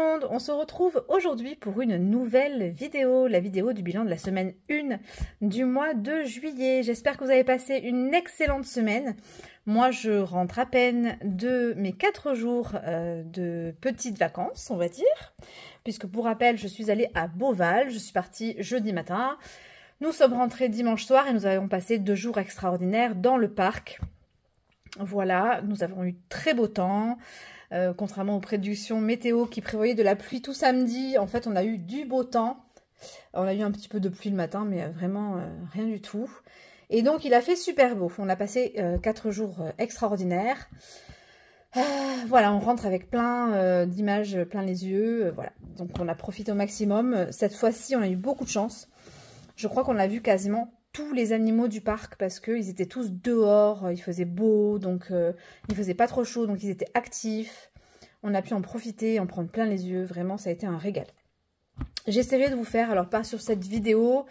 monde, on se retrouve aujourd'hui pour une nouvelle vidéo, la vidéo du bilan de la semaine 1 du mois de juillet. J'espère que vous avez passé une excellente semaine. Moi, je rentre à peine de mes 4 jours de petites vacances, on va dire, puisque pour rappel, je suis allée à Beauval, je suis partie jeudi matin. Nous sommes rentrés dimanche soir et nous avons passé 2 jours extraordinaires dans le parc. Voilà, nous avons eu très beau temps. Contrairement aux prédictions météo qui prévoyaient de la pluie tout samedi, en fait on a eu du beau temps. On a eu un petit peu de pluie le matin, mais vraiment rien du tout. Et donc il a fait super beau. On a passé 4 jours extraordinaires. Voilà, on rentre avec plein d'images, plein les yeux. Voilà, donc on a profité au maximum. Cette fois-ci, on a eu beaucoup de chance. Je crois qu'on a vu quasiment tous les animaux du parc parce qu'ils étaient tous dehors, il faisait beau, donc il faisait pas trop chaud, donc ils étaient actifs. On a pu en profiter, en prendre plein les yeux, vraiment ça a été un régal. J'essaierai de vous faire, alors pas sur cette vidéo,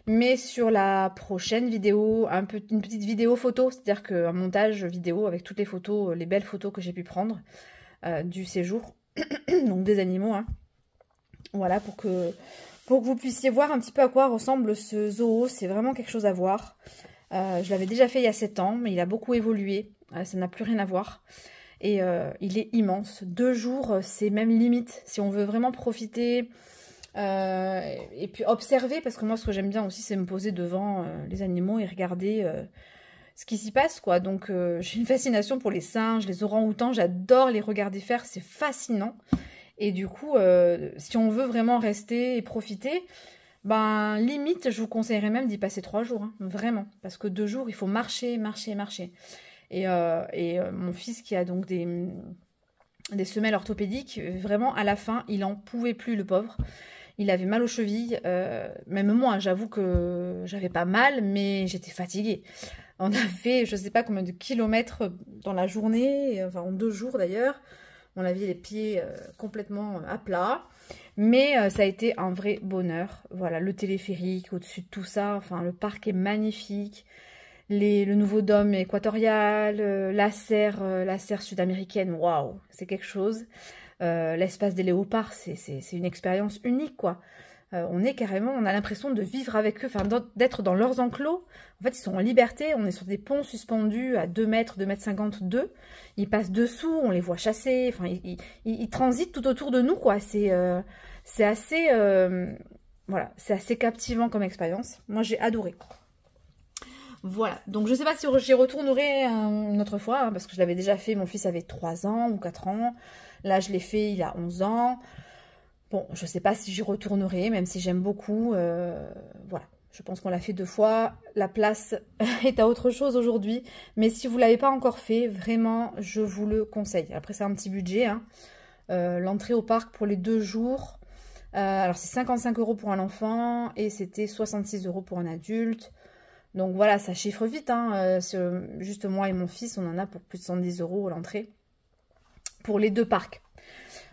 mais sur la prochaine vidéo, une petite vidéo photo, c'est-à-dire qu'un montage vidéo avec toutes les photos, les belles photos que j'ai pu prendre du séjour, donc des animaux, hein. Voilà, pour que vous puissiez voir un petit peu à quoi ressemble ce zoo. C'est vraiment quelque chose à voir. Je l'avais déjà fait il y a 7 ans, mais il a beaucoup évolué. Ça n'a plus rien à voir. Et il est immense. 2 jours, c'est même limite. Si on veut vraiment profiter et puis observer, parce que moi, ce que j'aime bien aussi, c'est me poser devant les animaux et regarder ce qui s'y passe, quoi. Donc, j'ai une fascination pour les singes, les orang-outans. J'adore les regarder faire. C'est fascinant. Et du coup, si on veut vraiment rester et profiter, ben limite, je vous conseillerais même d'y passer 3 jours, hein, vraiment. Parce que 2 jours, il faut marcher, marcher, marcher. Et mon fils qui a donc des semelles orthopédiques, vraiment à la fin, il en pouvait plus, le pauvre. Il avait mal aux chevilles. Même moi, j'avoue que j'avais pas mal, mais j'étais fatiguée. On a fait, je sais pas combien de kilomètres dans la journée, enfin en 2 jours d'ailleurs. On avait les pieds complètement à plat. Mais ça a été un vrai bonheur. Voilà, le téléphérique au-dessus de tout ça. Enfin, le parc est magnifique. Le nouveau dôme équatorial, la serre sud-américaine, waouh, c'est quelque chose. L'espace des léopards, c'est une expérience unique, quoi. On a l'impression de vivre avec eux, enfin d'être dans leurs enclos. En fait, ils sont en liberté, on est sur des ponts suspendus à 2 mètres, 2,50 m d'eux. Ils passent dessous, on les voit chasser, enfin, ils transitent tout autour de nous, quoi. C'est assez, voilà, c'est assez captivant comme expérience. Moi, j'ai adoré. Voilà, donc je sais pas si j'y retournerai une autre fois, hein, parce que je l'avais déjà fait, mon fils avait 3 ans ou 4 ans. Là, je l'ai fait, il a 11 ans. Bon, je sais pas si j'y retournerai, même si j'aime beaucoup. Voilà, je pense qu'on l'a fait 2 fois. La place est à autre chose aujourd'hui. Mais si vous ne l'avez pas encore fait, vraiment, je vous le conseille. Après, c'est un petit budget, hein. L'entrée au parc pour les 2 jours. Alors, c'est 55 € pour un enfant et c'était 66 € pour un adulte. Donc voilà, ça chiffre vite, hein. Juste moi et mon fils, on en a pour plus de 110 € à l'entrée. Pour les 2 parcs.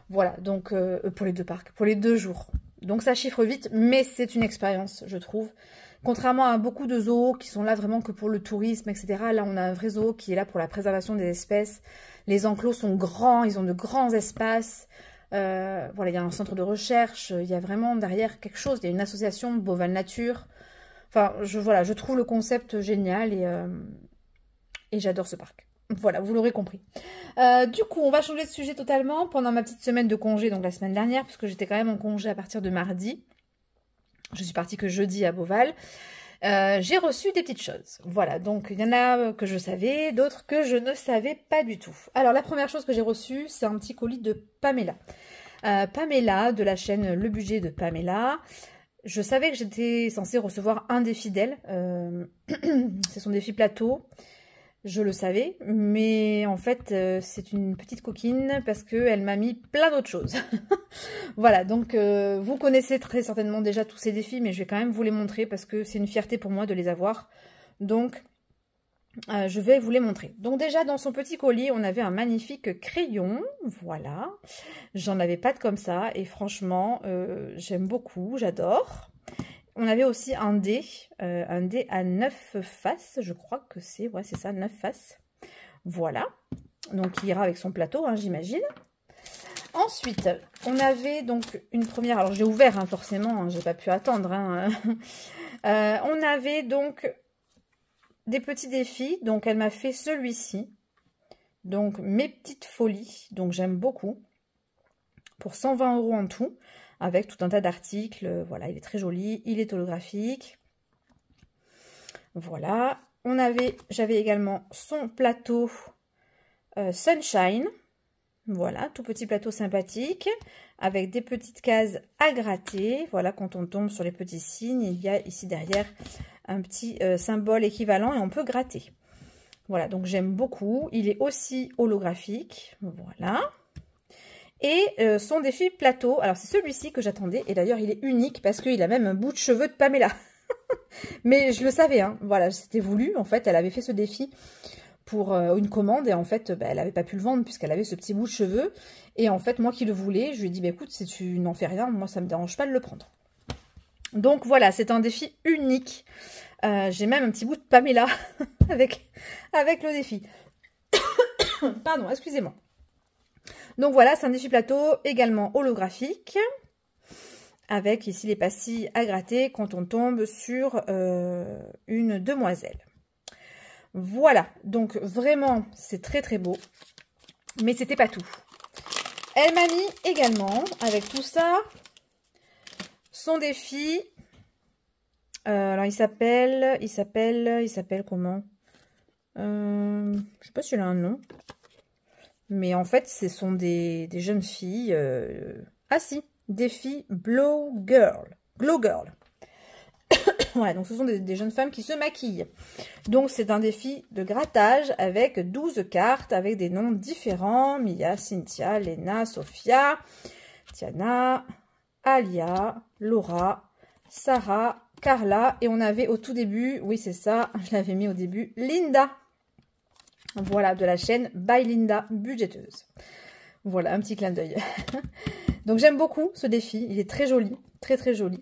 Voilà, donc pour les 2 parcs, pour les 2 jours. Donc ça chiffre vite, mais c'est une expérience, je trouve. Contrairement à beaucoup de zoos qui sont là vraiment que pour le tourisme, etc. Là, on a un vrai zoo qui est là pour la préservation des espèces. Les enclos sont grands, ils ont de grands espaces. Voilà, il y a un centre de recherche, il y a vraiment derrière quelque chose. Il y a une association Beauval Nature. Enfin, voilà, je trouve le concept génial et j'adore ce parc. Voilà, vous l'aurez compris. Du coup, on va changer de sujet totalement pendant ma petite semaine de congé, donc la semaine dernière, puisque j'étais quand même en congé à partir de mardi. Je suis partie que jeudi à Beauval. J'ai reçu des petites choses. Voilà, donc il y en a que je savais, d'autres que je ne savais pas du tout. Alors, la première chose que j'ai reçue, c'est un petit colis de Pamela. Pamela, de la chaîne Le Budget de Pamela. Je savais que j'étais censée recevoir un défi d'elle. C'est son défi plateau. Je le savais, mais en fait, c'est une petite coquine parce qu'elle m'a mis plein d'autres choses. Voilà, donc vous connaissez très certainement déjà tous ces défis, mais je vais quand même vous les montrer parce que c'est une fierté pour moi de les avoir. Donc, je vais vous les montrer. Donc déjà, dans son petit colis, on avait un magnifique crayon. Voilà, j'en avais pas de comme ça et franchement, j'aime beaucoup, j'adore. On avait aussi un dé à 9 faces, je crois que c'est, ouais c'est ça, 9 faces. Voilà, donc il ira avec son plateau, hein, j'imagine. Ensuite, on avait donc une première... Alors, j'ai ouvert, hein, forcément, hein, j'ai pas pu attendre. Hein. On avait donc des petits défis. Donc, elle m'a fait celui-ci. Donc, mes petites folies. Donc, j'aime beaucoup. Pour 120 € en tout. Avec tout un tas d'articles. Voilà, il est très joli. Il est holographique. Voilà. J'avais également son plateau Sunshine. Voilà, tout petit plateau sympathique, avec des petites cases à gratter. Voilà, quand on tombe sur les petits signes, il y a ici derrière un petit symbole équivalent et on peut gratter. Voilà, donc j'aime beaucoup. Il est aussi holographique, voilà. Et son défi plateau, alors c'est celui-ci que j'attendais, et d'ailleurs il est unique parce qu'il a même un bout de cheveux de Pamela. Mais je le savais, hein, voilà, c'était voulu, en fait, elle avait fait ce défi pour une commande, et en fait, elle n'avait pas pu le vendre puisqu'elle avait ce petit bout de cheveux. Et en fait, moi qui le voulais, je lui ai dit, écoute, si tu n'en fais rien, moi ça me dérange pas de le prendre. Donc voilà, c'est un défi unique. J'ai même un petit bout de Pamela avec le défi. Pardon, excusez-moi. Donc voilà, c'est un défi plateau également holographique, avec ici les pastilles à gratter quand on tombe sur une demoiselle. Voilà, donc vraiment, c'est très très beau, mais c'était pas tout. Elle m'a mis également, avec tout ça, son défi. Alors, il s'appelle comment? Je sais pas s'il a un nom. Mais en fait, ce sont des jeunes filles. Ah si, défi Glow Girl. Glow Girl. Voilà, donc ce sont des jeunes femmes qui se maquillent. Donc c'est un défi de grattage avec 12 cartes, avec des noms différents. Mia, Cynthia, Lena, Sophia, Tiana, Alia, Laura, Sarah, Carla. Et on avait au tout début, oui c'est ça, je l'avais mis au début, Linda. Voilà, de la chaîne By Linda, budgéteuse. Voilà, un petit clin d'œil. Donc j'aime beaucoup ce défi, il est très joli, très très joli.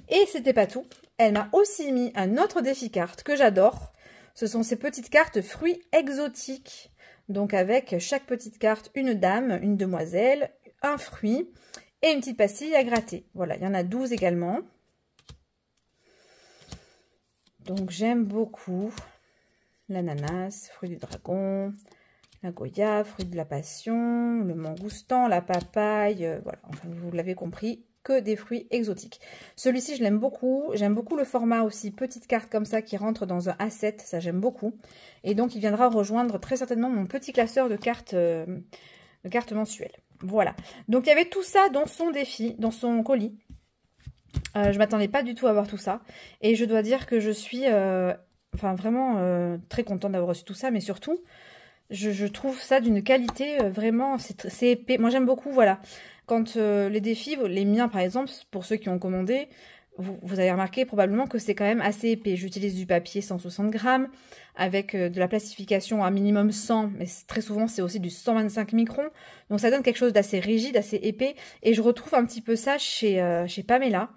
Et c'était pas tout. Elle m'a aussi mis un autre défi carte que j'adore. Ce sont ces petites cartes fruits exotiques. Donc avec chaque petite carte, une dame, une demoiselle, un fruit et une petite pastille à gratter. Voilà, il y en a 12 également. Donc j'aime beaucoup l'ananas, fruit du dragon, la goyave, fruit de la passion, le mangoustan, la papaye. Voilà, enfin vous l'avez compris. Que des fruits exotiques. Celui-ci, je l'aime beaucoup. J'aime beaucoup le format aussi, petite carte comme ça qui rentre dans un A7. Ça, j'aime beaucoup. Et donc, il viendra rejoindre très certainement mon petit classeur de cartes mensuelles. Voilà. Donc, il y avait tout ça dans son défi, dans son colis. Je ne m'attendais pas du tout à avoir tout ça. Et je dois dire que je suis vraiment très contente d'avoir reçu tout ça. Mais surtout, je trouve ça d'une qualité vraiment, c'est épais. Moi, j'aime beaucoup, voilà. Quand les défis, les miens par exemple, pour ceux qui ont commandé, vous avez remarqué probablement que c'est quand même assez épais. J'utilise du papier 160 grammes avec de la plastification à minimum 100, mais très souvent c'est aussi du 125 microns. Donc ça donne quelque chose d'assez rigide, assez épais. Et je retrouve un petit peu ça chez Pamela.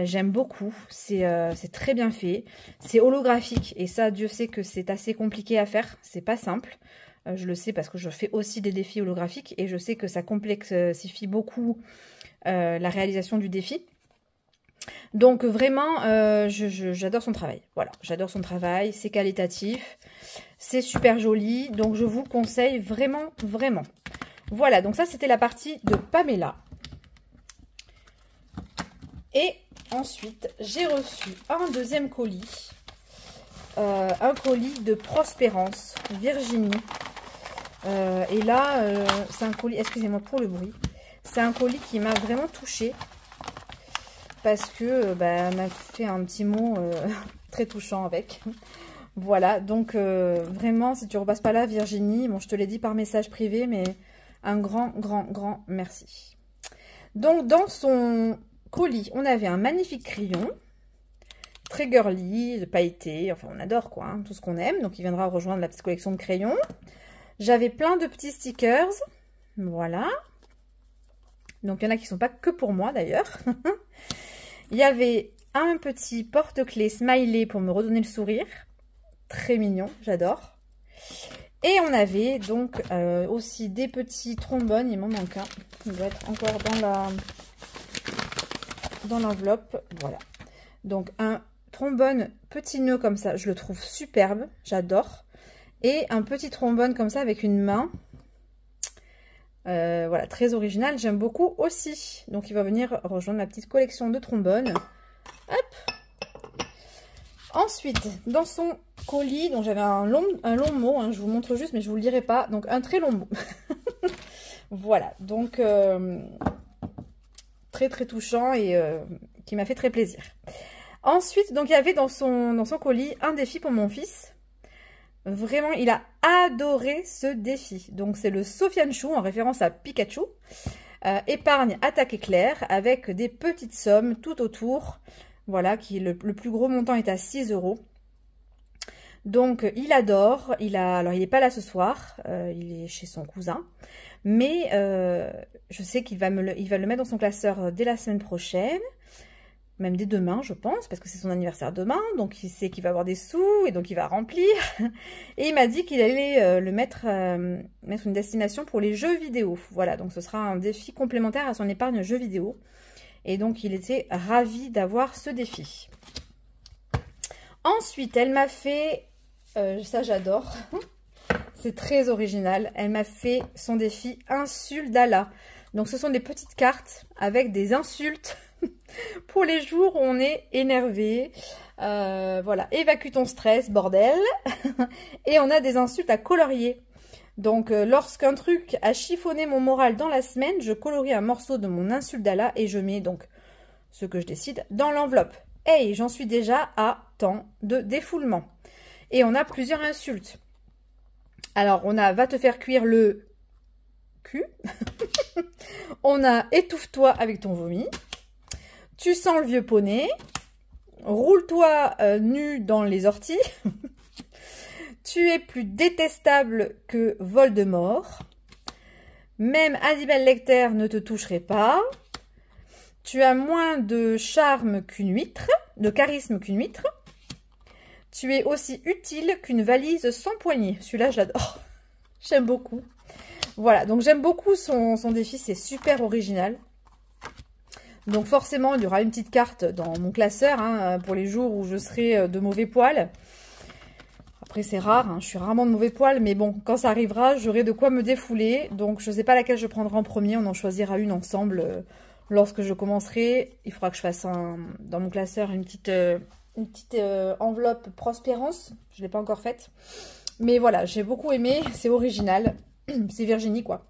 J'aime beaucoup, c'est très bien fait. C'est holographique et ça, Dieu sait que c'est assez compliqué à faire, c'est pas simple. Je le sais parce que je fais aussi des défis holographiques et je sais que ça complexifie beaucoup la réalisation du défi. Donc vraiment, j'adore son travail. Voilà, j'adore son travail, c'est qualitatif, c'est super joli. Donc je vous conseille vraiment, vraiment. Voilà, donc ça c'était la partie de Pamela. Et ensuite, j'ai reçu un deuxième colis. Un colis de Prospérance, Virginie. Et là, c'est un colis, excusez-moi pour le bruit, c'est un colis qui m'a vraiment touchée parce que elle m'a fait un petit mot très touchant avec. Voilà, donc vraiment, si tu repasses pas là, Virginie, bon, je te l'ai dit par message privé, mais un grand, grand, grand merci. Donc, dans son colis, on avait un magnifique crayon, très girly, pailleté, enfin, on adore quoi, hein, tout ce qu'on aime. Donc, il viendra rejoindre la petite collection de crayons. J'avais plein de petits stickers, voilà. Donc, il y en a qui ne sont pas que pour moi, d'ailleurs. Il y avait un petit porte-clés smiley pour me redonner le sourire. Très mignon, j'adore. Et on avait donc aussi des petits trombones, il m'en manque un, il doit être encore dans l'enveloppe, voilà. Donc un trombone petit nœud comme ça, je le trouve superbe, j'adore. Et un petit trombone comme ça avec une main, voilà, très original, j'aime beaucoup aussi. Donc il va venir rejoindre ma petite collection de trombones. Hop. Ensuite, dans son colis, donc j'avais un long mot, hein, je vous montre juste, mais je vous le dirai pas. Donc un très long mot. Voilà, donc très très touchant et qui m'a fait très plaisir. Ensuite, donc il y avait dans son colis un défi pour mon fils. Vraiment, il a adoré ce défi. Donc c'est le Sofiane-chou en référence à Pikachu. Épargne, attaque éclair avec des petites sommes tout autour. Voilà, le plus gros montant est à 6 €. Donc, il adore. Alors, il n'est pas là ce soir. Il est chez son cousin. Mais je sais qu'il va le mettre dans son classeur dès la semaine prochaine. Même dès demain, je pense, parce que c'est son anniversaire demain. Donc, il sait qu'il va avoir des sous et donc il va remplir. Et il m'a dit qu'il allait mettre une destination pour les jeux vidéo. Voilà, donc ce sera un défi complémentaire à son épargne jeux vidéo. Et donc, il était ravi d'avoir ce défi. Ensuite, elle m'a fait... ça, j'adore. C'est très original. Elle m'a fait son défi Insulte-Dala. Donc, ce sont des petites cartes avec des insultes pour les jours où on est énervé. Voilà. Évacue ton stress, bordel. Et on a des insultes à colorier. Donc, lorsqu'un truc a chiffonné mon moral dans la semaine, je colorie un morceau de mon insulte d'Allah et je mets donc ce que je décide dans l'enveloppe. Hey, j'en suis déjà à temps de défoulement. Et on a plusieurs insultes. Alors, on a va te faire cuire le cul. On a étouffe-toi avec ton vomi. Tu sens le vieux poney. Roule-toi nu dans les orties. Tu es plus détestable que Voldemort. Même Hannibal Lecter ne te toucherait pas. Tu as moins de charme qu'une huître, de charisme qu'une huître. Tu es aussi utile qu'une valise sans poignée. Celui-là, je l'adore. J'aime beaucoup. Voilà, donc j'aime beaucoup son défi. C'est super original. Donc forcément, il y aura une petite carte dans mon classeur hein, pour les jours où je serai de mauvais poil. Après, c'est rare, hein, je suis rarement de mauvais poil, mais bon, quand ça arrivera, j'aurai de quoi me défouler. Donc, je ne sais pas laquelle je prendrai en premier, on en choisira une ensemble lorsque je commencerai. Il faudra que je fasse dans mon classeur une petite enveloppe Prospérance. Je ne l'ai pas encore faite. Mais voilà, j'ai beaucoup aimé, c'est original. C'est Virginie, quoi.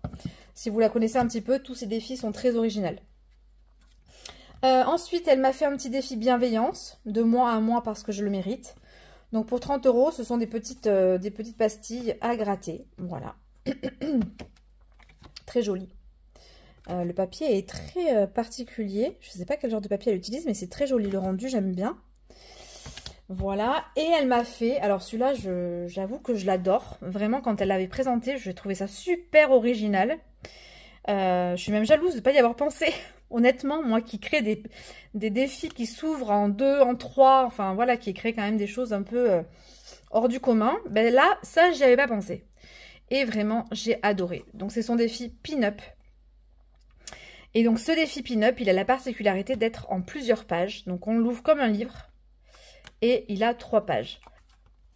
Si vous la connaissez un petit peu, tous ces défis sont très originaux. Ensuite, elle m'a fait un petit défi bienveillance, de mois à mois parce que je le mérite. Donc pour 30 €, ce sont des petites pastilles à gratter. Voilà. Très joli. Le papier est très particulier. Je ne sais pas quel genre de papier elle utilise, mais c'est très joli. Le rendu, j'aime bien. Voilà. Et elle m'a fait... Alors celui-là, j'avoue que je l'adore. Vraiment, quand elle l'avait présenté, j'ai trouvé ça super original. Je suis même jalouse de ne pas y avoir pensé. Honnêtement, moi qui crée des défis qui s'ouvrent en 2, en 3, enfin voilà, qui crée quand même des choses un peu hors du commun, ben là, ça, j'y avais pas pensé. Et vraiment, j'ai adoré. Donc, c'est son défi Pin-Up. Et donc, ce défi Pin-Up, il a la particularité d'être en plusieurs pages. Donc, on l'ouvre comme un livre. Et il a 3 pages.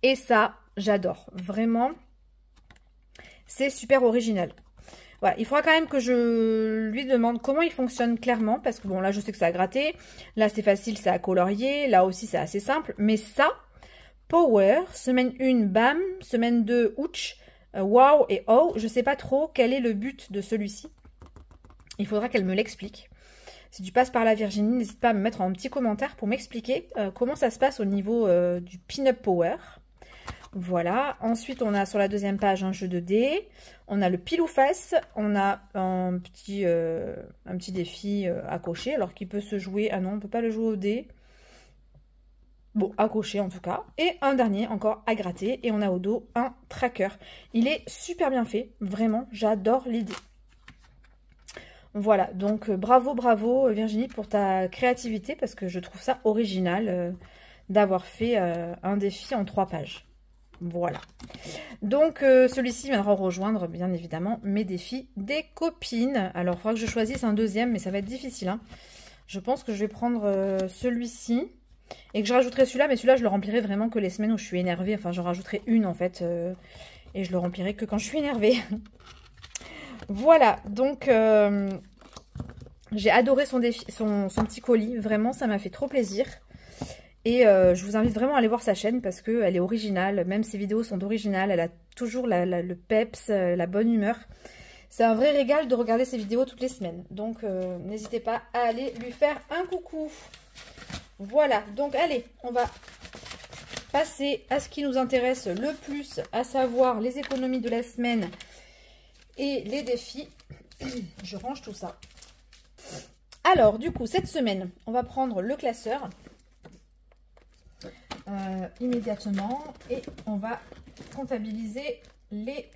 Et ça, j'adore. Vraiment, c'est super original. Voilà, il faudra quand même que je lui demande comment il fonctionne clairement. Parce que bon, là, je sais que ça a gratté. Là, c'est facile, ça a colorié. Là aussi, c'est assez simple. Mais ça, Power, semaine 1, bam. Semaine 2, ouch. Wow et oh. Je ne sais pas trop quel est le but de celui-ci. Il faudra qu'elle me l'explique. Si tu passes par là, Virginie, n'hésite pas à me mettre un petit commentaire pour m'expliquer comment ça se passe au niveau du Pin-Up Power. Voilà. Ensuite, on a sur la deuxième page un jeu de dés. On a le pile ou face. On a un petit défi à cocher. Alors qu'il peut se jouer... Ah non, on ne peut pas le jouer au dé. Bon, à cocher en tout cas. Et un dernier encore à gratter. Et on a au dos un tracker. Il est super bien fait. Vraiment, j'adore l'idée. Voilà, donc bravo, bravo Virginie pour ta créativité. Parce que je trouve ça original d'avoir fait un défi en 3 pages. Voilà. Donc, celui-ci viendra rejoindre, bien évidemment, mes défis des copines. Alors, il faudra que je choisisse un deuxième, mais ça va être difficile, hein. Je pense que je vais prendre celui-ci et que je rajouterai celui-là, mais celui-là, je le remplirai vraiment que les semaines où je suis énervée. Enfin, j'en rajouterai une, en fait, et je le remplirai que quand je suis énervée. Voilà, donc, j'ai adoré son petit colis. Vraiment, ça m'a fait trop plaisir. Et je vous invite vraiment à aller voir sa chaîne parce qu'elle est originale. Même ses vidéos sont originales. Elle a toujours le peps, la bonne humeur. C'est un vrai régal de regarder ses vidéos toutes les semaines. Donc, n'hésitez pas à aller lui faire un coucou. Voilà. Donc, allez, on va passer à ce qui nous intéresse le plus, à savoir les économies de la semaine et les défis. Je range tout ça. Alors, du coup, cette semaine, on va prendre le classeur. Immédiatement et on va comptabiliser les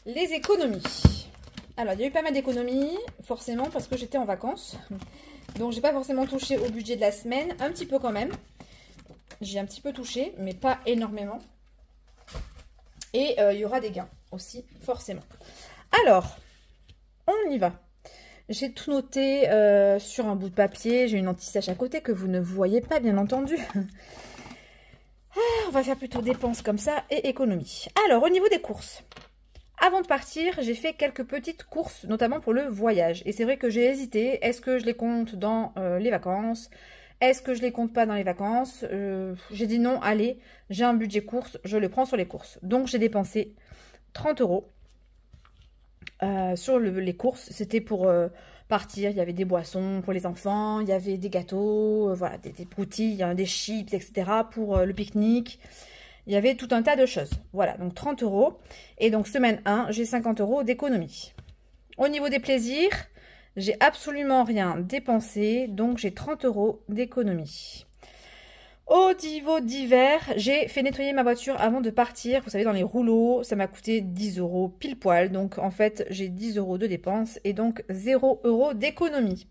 les économies. Alors il y a eu pas mal d'économies forcément parce que j'étais en vacances, donc j'ai pas forcément touché au budget de la semaine, un petit peu quand même, j'ai un petit peu touché mais pas énormément, et il y aura des gains aussi forcément. Alors on y va. J'ai tout noté sur un bout de papier. J'ai une anti-sèche à côté que vous ne voyez pas, bien entendu. On va faire plutôt dépenses comme ça et économie. Alors, au niveau des courses. Avant de partir, j'ai fait quelques petites courses, notamment pour le voyage. Et c'est vrai que j'ai hésité. Est-ce que je les compte dans les vacances? Est-ce que je les compte pas dans les vacances? J'ai dit non, allez, j'ai un budget course, je le prends sur les courses. Donc, j'ai dépensé 30 €. Sur les courses, c'était pour partir. Il y avait des boissons pour les enfants, il y avait des gâteaux, voilà, des broutilles, des chips, etc. pour le pique-nique. Il y avait tout un tas de choses. Voilà, donc 30 €. Et donc semaine 1, j'ai 50 € d'économie. Au niveau des plaisirs, j'ai absolument rien dépensé, donc j'ai 30 € d'économie. Au niveau d'hiver, j'ai fait nettoyer ma voiture avant de partir. Vous savez, dans les rouleaux, ça m'a coûté 10 € pile poil. Donc, en fait, j'ai 10 € de dépenses et donc 0 € d'économie.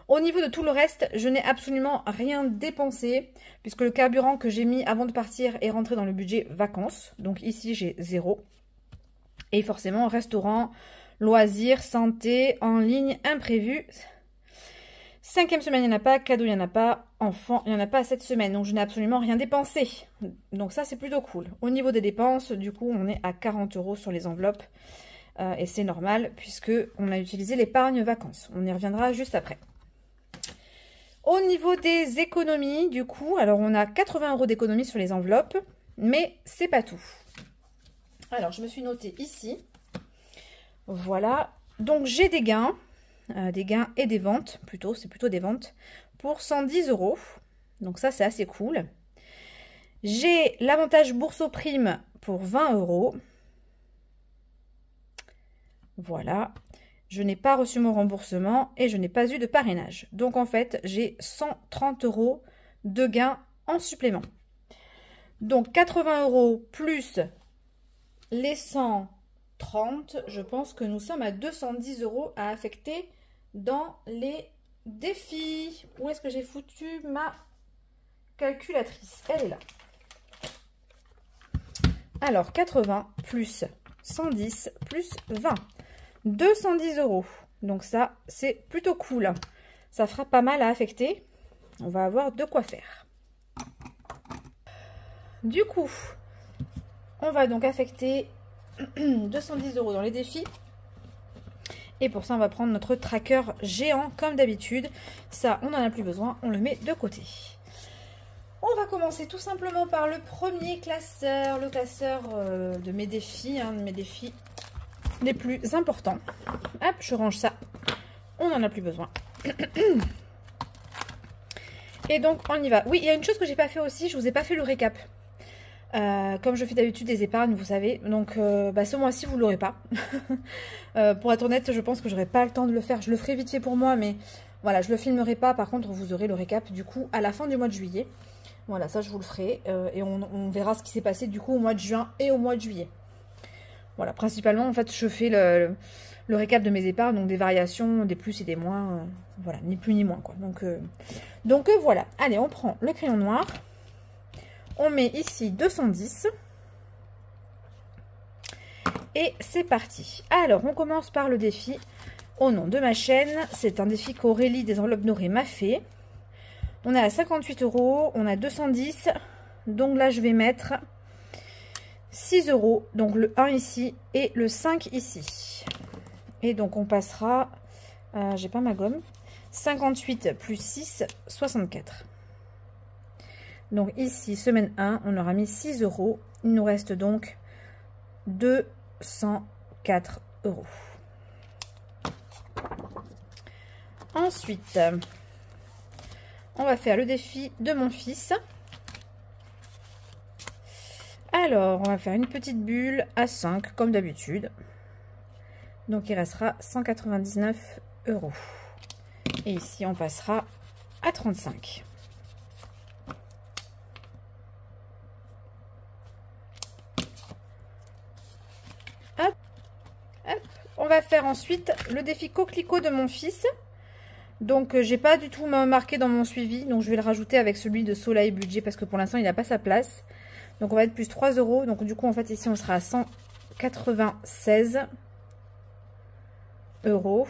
Au niveau de tout le reste, je n'ai absolument rien dépensé puisque le carburant que j'ai mis avant de partir est rentré dans le budget vacances. Donc, ici, j'ai 0. Et forcément, restaurant, loisirs, santé, en ligne, imprévu. 5e semaine, il n'y en a pas. Cadeau, il n'y en a pas. Enfant, il n'y en a pas cette semaine. Donc, je n'ai absolument rien dépensé. Donc, ça, c'est plutôt cool. Au niveau des dépenses, du coup, on est à 40 € sur les enveloppes. Et c'est normal puisque on a utilisé l'épargne vacances. On y reviendra juste après. Au niveau des économies, du coup, alors on a 80 € d'économies sur les enveloppes. Mais c'est pas tout. Alors, je me suis notée ici. Voilà. Donc, j'ai des gains. Des gains et des ventes, plutôt, c'est plutôt des ventes, pour 110 €. Donc ça, c'est assez cool. J'ai l'avantage Bourso Prime pour 20 €. Voilà. Je n'ai pas reçu mon remboursement et je n'ai pas eu de parrainage. Donc en fait, j'ai 130 € de gains en supplément. Donc 80 € plus les 130, je pense que nous sommes à 210 € à affecter dans les défis. Où est-ce que j'ai foutu ma calculatrice? Elle est là. Alors, 80 plus 110 plus 20. 210 €. Donc ça, c'est plutôt cool. Ça fera pas mal à affecter. On va avoir de quoi faire. Du coup, on va donc affecter 210 € dans les défis. Et pour ça, on va prendre notre tracker géant comme d'habitude. Ça, on n'en a plus besoin, on le met de côté. On va commencer tout simplement par le premier classeur, le classeur de mes défis, de mes défis les plus importants. Hop, je range ça, on n'en a plus besoin. Et donc, on y va. Oui, il y a une chose que j'ai pas fait aussi, je vous ai pas fait le récap. Comme je fais d'habitude des épargnes, vous savez. Donc, ce mois-ci, vous ne l'aurez pas. Pour être honnête, je pense que j'aurai pas le temps de le faire. Je le ferai vite fait pour moi, mais voilà, je le filmerai pas. Par contre, vous aurez le récap du coup à la fin du mois de juillet. Voilà, ça je vous le ferai. Et on verra ce qui s'est passé du coup au mois de juin et au mois de juillet. Voilà, principalement, en fait, je fais le récap de mes épargnes, donc des variations, des plus et des moins. Voilà, ni plus ni moins, quoi. Donc voilà. Allez, on prend le crayon noir. On met ici 210. Et c'est parti. Alors, on commence par le défi au nom de ma chaîne. C'est un défi qu'Aurélie des enveloppes Norées m'a fait. On est à 58 €. On a 210. Donc là, je vais mettre 6 €. Donc le 1 ici et le 5 ici. Et donc, on passera... j'ai pas ma gomme. 58 plus 6, 64. Donc ici, semaine 1, on aura mis 6 €. Il nous reste donc 204 €. Ensuite, on va faire le défi de mon fils. Alors, on va faire une petite bulle à 5, comme d'habitude. Donc, il restera 199 €. Et ici, on passera à 35. Hop, hop. On va faire ensuite le défi coquelicot de mon fils. Donc, j'ai pas du tout marqué dans mon suivi. Donc, je vais le rajouter avec celui de Soleil Budget parce que pour l'instant, il n'a pas sa place. Donc, on va être plus 3 €. Donc, du coup, en fait, ici, on sera à 196 €.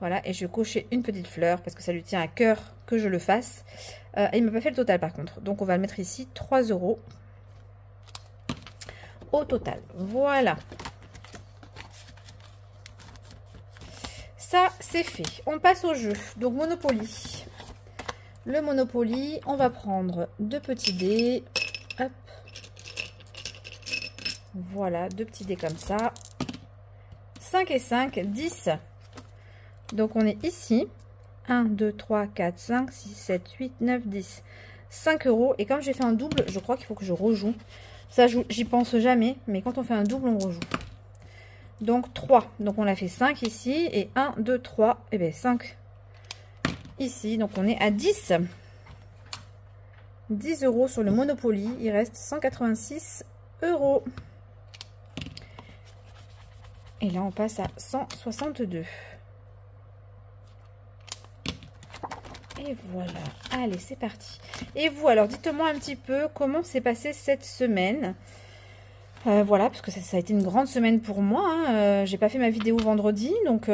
Voilà, et je vais cocher une petite fleur parce que ça lui tient à cœur que je le fasse. Il m'a pas fait le total par contre. Donc, on va le mettre ici, 3 € au total. Voilà. Ça, c'est fait. On passe au jeu. Donc, Monopoly. Le Monopoly, on va prendre 2 petits dés. Hop. Voilà, 2 petits dés comme ça. 5 et 5, 10. Donc, on est ici. 1, 2, 3, 4, 5, 6, 7, 8, 9, 10. 5 €. Et comme j'ai fait un double, je crois qu'il faut que je rejoue. Ça, j'y pense jamais. Mais quand on fait un double, on rejoue. Donc, 3. Donc, on a fait 5 ici. Et 1, 2, 3. Et bien, 5 ici. Donc, on est à 10. 10 € sur le Monopoly. Il reste 186 €. Et là, on passe à 162. Et voilà. Allez, c'est parti. Et vous, alors, dites-moi un petit peu comment s'est passée cette semaine. Voilà, parce que ça a été une grande semaine pour moi. Hein. J'ai pas fait ma vidéo vendredi, donc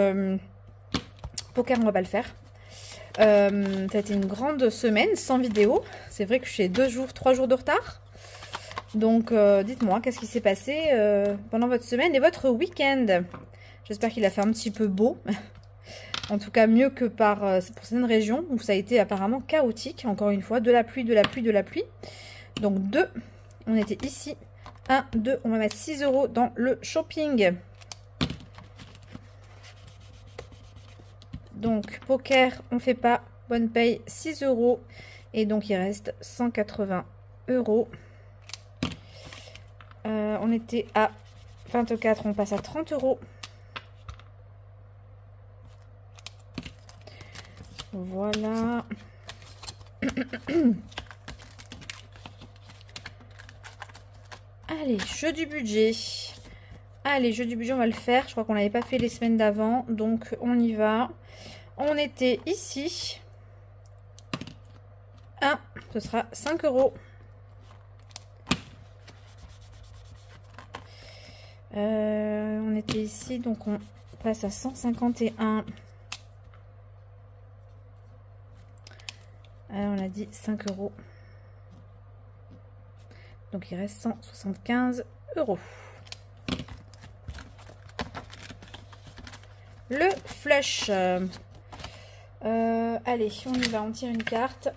poker, on va pas le faire. Ça a été une grande semaine sans vidéo. C'est vrai que je suis 3 jours de retard. Donc, dites-moi, qu'est-ce qui s'est passé pendant votre semaine et votre week-end? J'espère qu'il a fait un petit peu beau. En tout cas, mieux que pour certaines régions où ça a été apparemment chaotique. Encore une fois, de la pluie, de la pluie, de la pluie. Donc, 2, on était ici. 1, 2, on va mettre 6 € dans le shopping. Donc, poker, on fait pas. Bonne paye, 6 €. Et donc, il reste 180 €. On était à 24, on passe à 30 €. Voilà. Allez, jeu du budget. Allez, jeu du budget, on va le faire. Je crois qu'on l'avait pas fait les semaines d'avant. Donc, on y va. On était ici. 1, ce sera 5 €. On était ici, donc on passe à 151. On a dit 5 €. Donc il reste 175 €. Le flush. Allez, on y va, on tire une carte.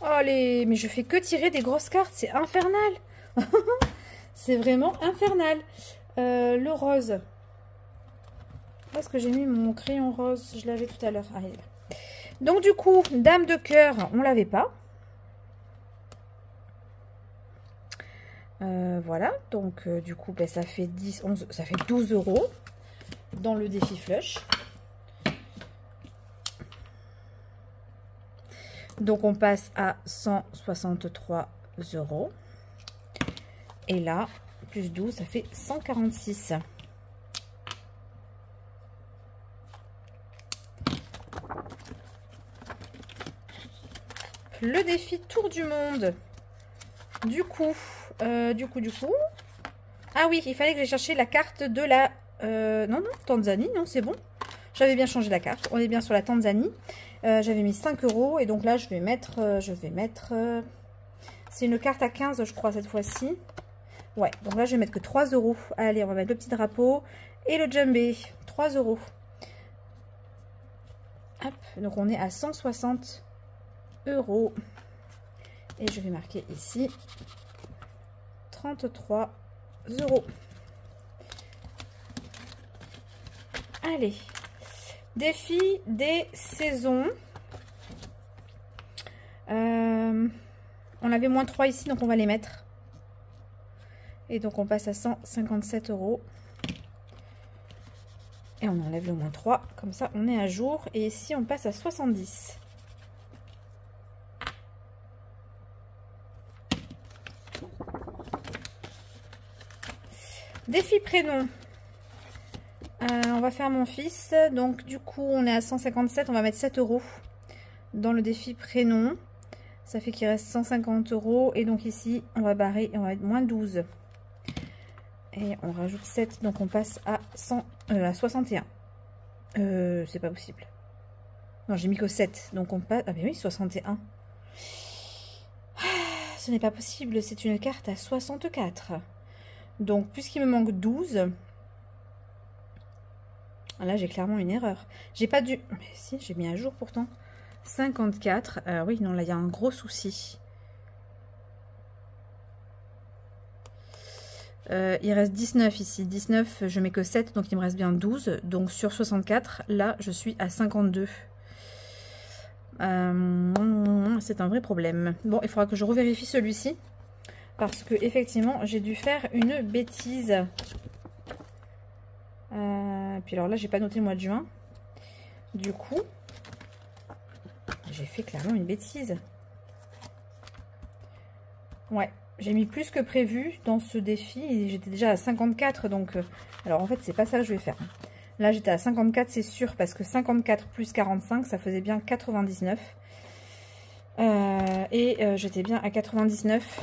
Allez, mais je fais que tirer des grosses cartes, c'est infernal. C'est vraiment infernal. Le rose. Où est-ce que j'ai mis mon crayon rose? Je l'avais tout à l'heure. Ah, donc du coup, dame de cœur, on l'avait pas. Voilà, donc du coup, ben, ça fait 10, 11, ça fait 12 € dans le défi flush. Donc on passe à 163 €. Et là, plus 12, ça fait 146. le défi Tour du Monde. Du coup. Ah oui, il fallait que j'aille chercher la carte de la... non, Tanzanie, non, c'est bon. J'avais bien changé la carte. On est bien sur la Tanzanie. J'avais mis 5 € et donc là, je vais mettre... c'est une carte à 15, je crois, cette fois-ci. Ouais, donc là, je vais mettre que 3 €. Allez, on va mettre le petit drapeau et le djembé. 3 €. Hop, donc on est à 160 €. Et je vais marquer ici 33 €. Allez, défi des saisons. On avait moins 3 ici, donc on va les mettre. Et donc on passe à 157 €. Et on enlève le moins 3, comme ça on est à jour. Et ici on passe à 70. Défi prénom. On va faire mon fils. Donc du coup on est à 157, on va mettre 7 € dans le défi prénom. Ça fait qu'il reste 150 €. Et donc ici on va barrer et on va mettre moins 12. Et on rajoute 7, donc on passe à 61. C'est pas possible. Non, j'ai mis que 7, donc on passe... Ah mais oui, 61. Ce n'est pas possible, c'est une carte à 64. Donc, puisqu'il me manque 12... Là, j'ai clairement une erreur. J'ai pas dû... Mais si, j'ai mis à jour pourtant. 54. Oui, non, là, il y a un gros souci. Il reste 19 ici. 19, je mets que 7, donc il me reste bien 12. Donc sur 64, là, je suis à 52. C'est un vrai problème. Bon, il faudra que je revérifie celui-ci. Parce que effectivement, j'ai dû faire une bêtise. Puis alors là, j'ai pas noté le mois de juin. Du coup, j'ai fait clairement une bêtise. Ouais. J'ai mis plus que prévu dans ce défi. J'étais déjà à 54. Donc, alors en fait, c'est pas ça que je vais faire. Là, j'étais à 54, c'est sûr. Parce que 54 plus 45, ça faisait bien 99. J'étais bien à 99.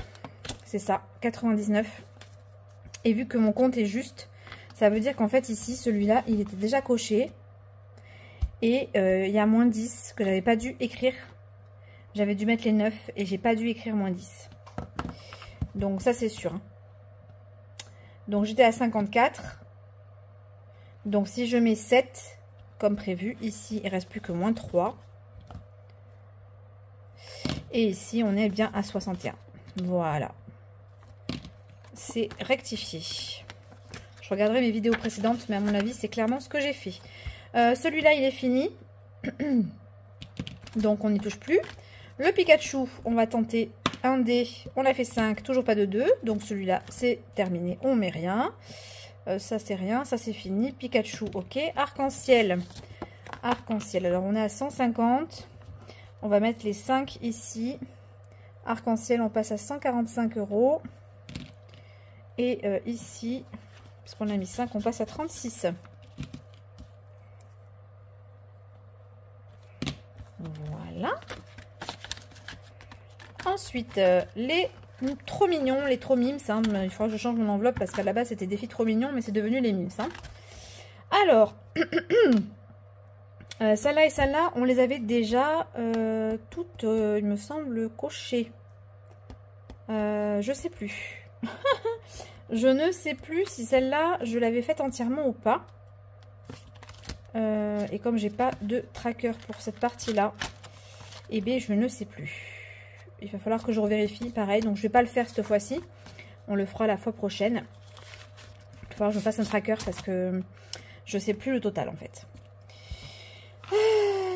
C'est ça, 99. Et vu que mon compte est juste, ça veut dire qu'en fait, ici, celui-là, il était déjà coché. Et il y a moins 10 que j'avais pas dû écrire. J'avais dû mettre les 9 et j'ai pas dû écrire moins 10. Donc ça c'est sûr. Donc j'étais à 54. Donc si je mets 7 comme prévu, ici il reste plus que moins 3. Et ici on est bien à 61. Voilà. C'est rectifié. Je regarderai mes vidéos précédentes, mais à mon avis c'est clairement ce que j'ai fait. Celui-là il est fini. Donc on n'y touche plus. Le Pikachu, on va tenter un dé. On a fait 5, toujours pas de 2. Donc celui-là, c'est terminé. On met rien. Ça, c'est rien. Ça, c'est fini. Pikachu, ok. Arc-en-ciel. Arc-en-ciel. Alors, on est à 150. On va mettre les 5 ici. Arc-en-ciel, on passe à 145 €. Et ici, parce qu'on a mis 5, on passe à 36. Voilà. Ensuite, les trop mignons, les trop mimes. Hein. Il faudra que je change mon enveloppe parce qu'à la base, c'était défi trop mignon, mais c'est devenu les mimes. Hein. Alors, celle-là et celle-là, on les avait déjà toutes, il me semble, cochées. Je sais plus. Je ne sais plus si celle-là, je l'avais faite entièrement ou pas. Et comme j'ai pas de tracker pour cette partie-là, eh bien, je ne sais plus. Il va falloir que je revérifie, pareil. Donc, je vais pas le faire cette fois-ci. On le fera la fois prochaine. Il va falloir que je fasse un tracker parce que je sais plus le total, en fait.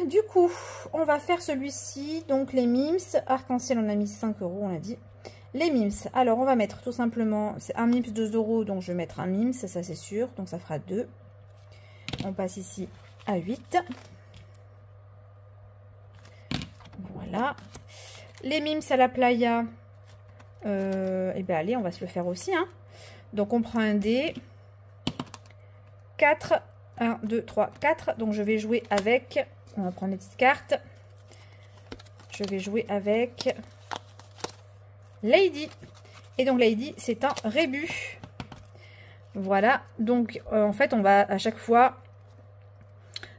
Du coup, on va faire celui-ci. Donc, les mims. Arc-en-ciel, on a mis 5 €, on a dit. Les mims. Alors, on va mettre tout simplement... C'est un mims 2 €, donc je vais mettre un mims. Ça, c'est sûr. Donc, ça fera 2. On passe ici à 8. Voilà. Les mims à la playa, et bien allez, on va se le faire aussi. Hein. Donc on prend un dé. 4. 1, 2, 3, 4. Donc je vais jouer avec. On va prendre les petites cartes. Je je vais jouer avec Lady. Et donc Lady, c'est un rébut. Voilà, donc en fait, on va à chaque fois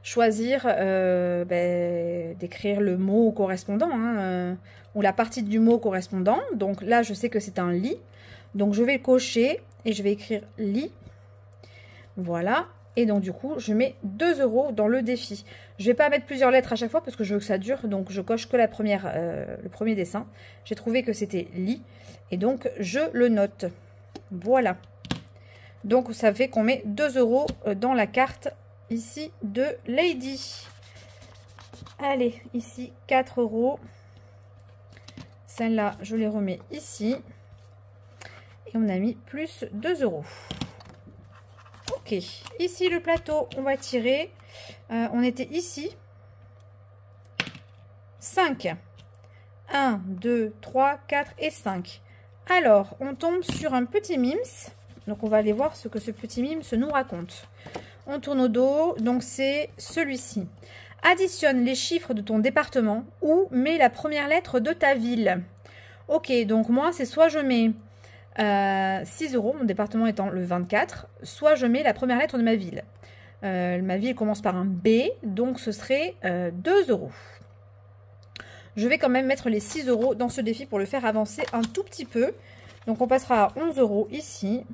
choisir d'écrire le mot correspondant, hein, ou la partie du mot correspondant. Donc là, je sais que c'est un lit. Donc je vais le cocher et je vais écrire lit. Voilà. Et donc du coup, je mets 2 € dans le défi. Je ne vais pas mettre plusieurs lettres à chaque fois parce que je veux que ça dure. Donc je coche que la première, le premier dessin. J'ai trouvé que c'était lit. Et donc je le note. Voilà. Donc ça fait qu'on met 2 € dans la carte ici de Lady. Allez, ici 4 €. Celle-là, je les remets ici. Et on a mis plus 2 €. Ok, ici le plateau, on va tirer. On était ici. 5. 1, 2, 3, 4 et 5. Alors, on tombe sur un petit mims. Donc, on va aller voir ce que ce petit mims nous raconte. On tourne au dos. Donc, c'est celui-ci. Additionne les chiffres de ton département ou mets la première lettre de ta ville. Ok, donc moi, c'est soit je mets 6 €, mon département étant le 24, soit je mets la première lettre de ma ville. Ma ville commence par un B, donc ce serait 2 €. Je vais quand même mettre les 6 € dans ce défi pour le faire avancer un tout petit peu. Donc on passera à 11 € ici.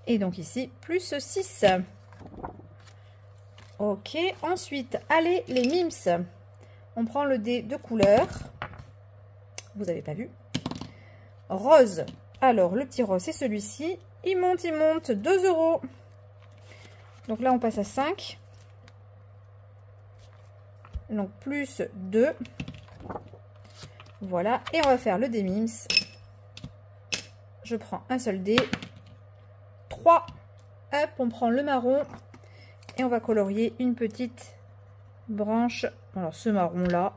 Et donc ici, plus 6. Ok, ensuite, allez les mims. On prend le dé de couleur. Vous n'avez pas vu. Rose. Alors, le petit rose, c'est celui-ci. Il monte, 2 €. Donc là, on passe à 5. Donc, plus 2. Voilà. Et on va faire le dé mims. Je prends un seul dé. 3. Hop, on prend le marron. Et on va colorier une petite branche. Alors, ce marron-là,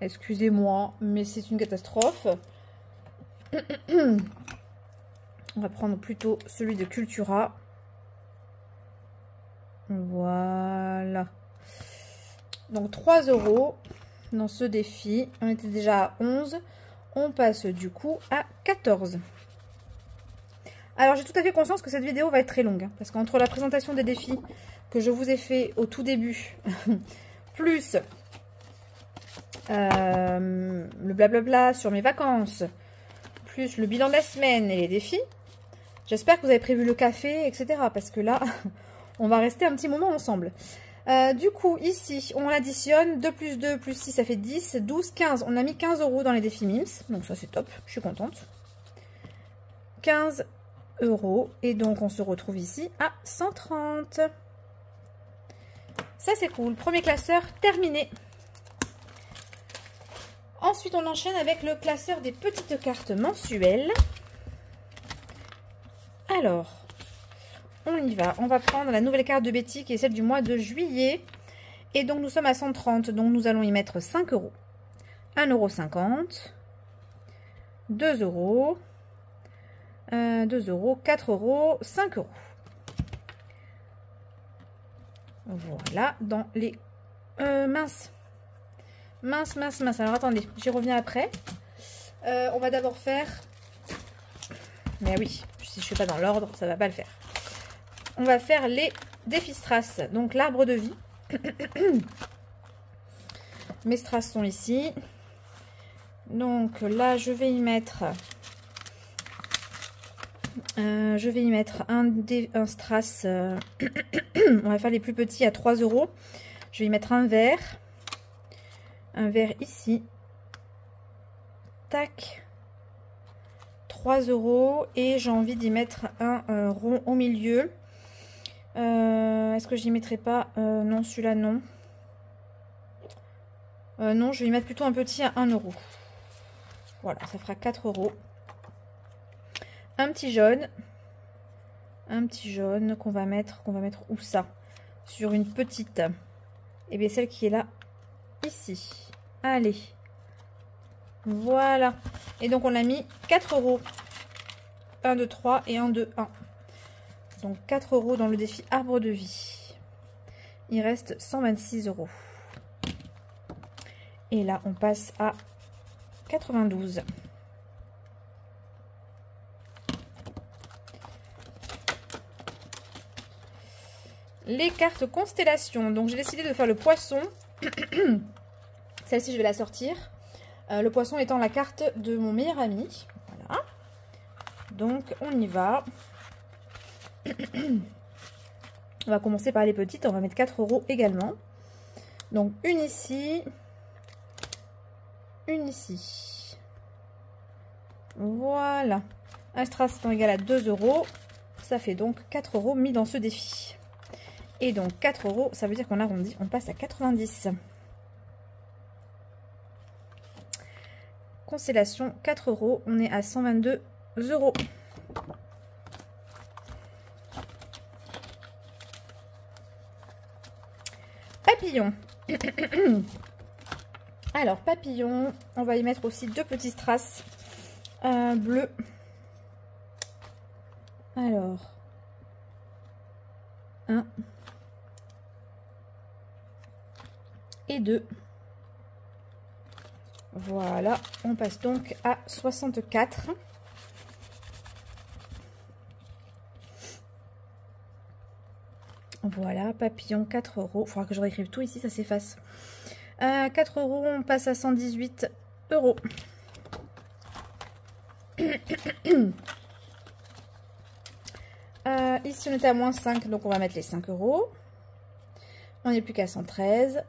excusez-moi, mais c'est une catastrophe. On va prendre plutôt celui de Cultura. Voilà. Donc 3 € dans ce défi. On était déjà à 11. On passe du coup à 14. Alors j'ai tout à fait conscience que cette vidéo va être très longue. Hein, parce qu'entre la présentation des défis que je vous ai fait au tout début, plus le blablabla sur mes vacances, plus le bilan de la semaine et les défis, j'espère que vous avez prévu le café, etc. Parce que là, on va rester un petit moment ensemble. Du coup, ici, on additionne 2 plus 2 plus 6, ça fait 10, 12, 15. On a mis 15 € dans les défis MIMS. Donc ça, c'est top. Je suis contente. 15 €. Et donc, on se retrouve ici à 130. Ça, c'est cool. Premier classeur terminé. Ensuite, on enchaîne avec le classeur des petites cartes mensuelles. Alors, on y va. On va prendre la nouvelle carte de Betty qui est celle du mois de juillet. Et donc, nous sommes à 130. Donc, nous allons y mettre 5 €. 1,50 €. 2 €. 2 €. 4 €. 5 €. Voilà. Dans les... mince. Mince. Alors, attendez. J'y reviens après. On va d'abord faire... Mais oui, si je ne fais pas dans l'ordre, ça ne va pas le faire. On va faire les défis strass. Donc, l'arbre de vie. Mes strass sont ici. Donc, là, je vais y mettre... un strass. On va faire les plus petits à 3 €. Je vais y mettre un vert. Un vert ici. Tac. 3 € et j'ai envie d'y mettre un rond au milieu. Est-ce que j'y mettrai pas non, celui-là non. Non, je vais y mettre plutôt un petit à 1 €. Voilà, ça fera 4 €. Un petit jaune qu'on va mettre où ça? Sur une petite. Et bien celle qui est là, ici. Allez. Voilà. Et donc, on a mis 4 €. 1, 2, 3 et 1, 2, 1. Donc, 4 € dans le défi arbre de vie. Il reste 126 €. Et là, on passe à 92. Les cartes constellation. Donc, j'ai décidé de faire le poisson. Celle-ci, je vais la sortir. Le poisson étant la carte de mon meilleur ami. Voilà. Donc, on y va. On va commencer par les petites. On va mettre 4 € également. Donc, une ici. Une ici. Voilà. Un strass étant égal à 2 €. Ça fait donc 4 € mis dans ce défi. Et donc 4 €, ça veut dire qu'on arrondit. On passe à 90. Constellation, 4 €. On est à 122 €. Papillon. Alors, papillon, on va y mettre aussi 2 petits strass bleus. Alors, 1 et 2. Voilà, on passe donc à 64. Voilà, papillon, 4 €. Il faudra que je réécrive tout ici, ça s'efface. 4 €, on passe à 118 €. Ici, on était à moins 5, donc on va mettre les 5 €. On n'est plus qu'à 113.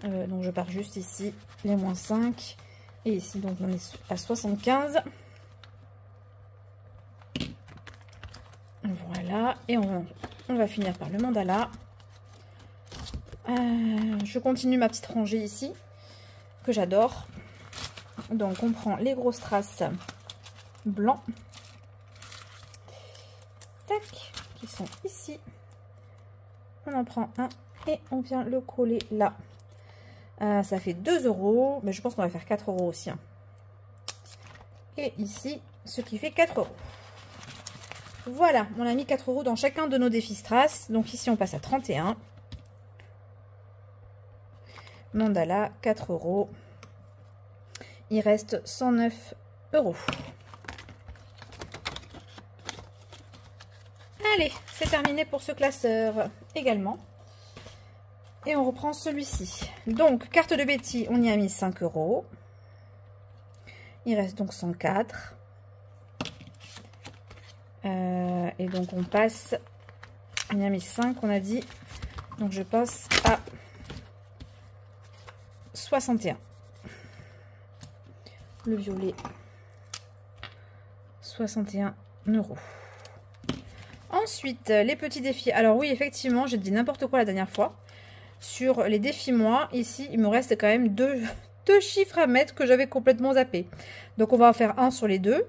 Donc, je pars juste ici, les moins 5. Et ici, donc, on est à 75. Voilà. Et on va finir par le mandala. Je continue ma petite rangée ici, que j'adore. Donc, on prend les gros strass blancs. Tac, qui sont ici. On en prend un et on vient le coller là. Ça fait 2 €, mais je pense qu'on va faire 4 € aussi. Hein. Et ici, ce qui fait 4 €. Voilà, on a mis 4 € dans chacun de nos défis strass. Donc ici, on passe à 31. Mandala, 4 €. Il reste 109 €. Allez, c'est terminé pour ce classeur également. Et on reprend celui-ci. Donc, carte de Betty, on y a mis 5 €. Il reste donc 104. Et donc, on passe... On y a mis 5, on a dit. Donc, je passe à 61. Le violet. 61 €. Ensuite, les petits défis. Alors oui, effectivement, j'ai dit n'importe quoi la dernière fois. Sur les défis mois, ici, il me reste quand même deux chiffres à mettre que j'avais complètement zappé. Donc, on va en faire un sur les deux.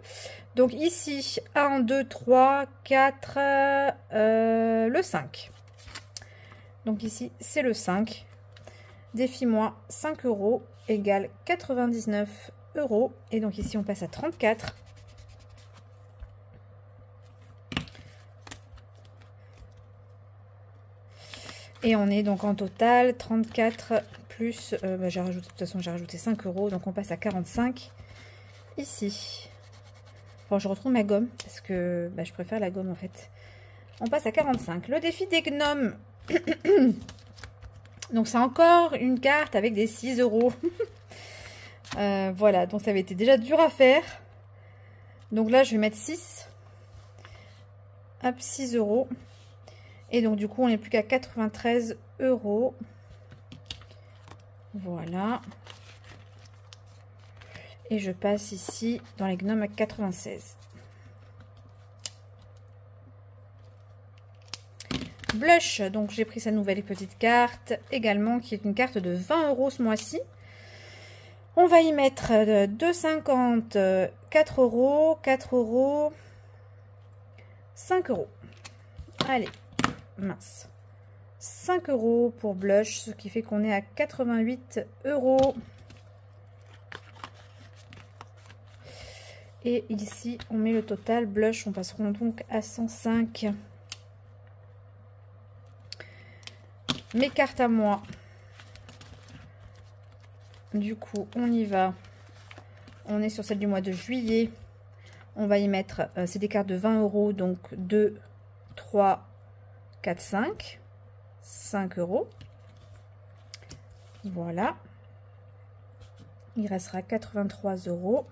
Donc, ici, 1, 2, 3, 4, le 5. Donc, ici, c'est le 5. Défi mois, 5 € égale 99 €. Et donc, ici, on passe à 34. Et on est donc en total 34 plus, j'ai rajouté, de toute façon j'ai rajouté 5 €, donc on passe à 45 ici. Bon, je retrouve ma gomme parce que je préfère la gomme en fait. On passe à 45. Le défi des gnomes. Donc c'est encore une carte avec des 6 €. Voilà, donc ça avait été déjà dur à faire. Donc là je vais mettre 6. Hop, 6 €. Et donc, du coup, on n'est plus qu'à 93 €. Voilà. Et je passe ici dans les gnomes à 96. Blush. Donc, j'ai pris sa nouvelle petite carte également, qui est une carte de 20 € ce mois-ci. On va y mettre 2,50 €, 4 €, 4 €, 5 €. Allez. Mince. 5 € pour blush, ce qui fait qu'on est à 88 €. Et ici, on met le total blush, on passera donc à 105. Mes cartes à moi. du coup, on y va. On est sur celle du mois de juillet. On va y mettre, c'est des cartes de 20 €, donc 2, 3, 4, 5. 5 €. Voilà. Il restera 83 €.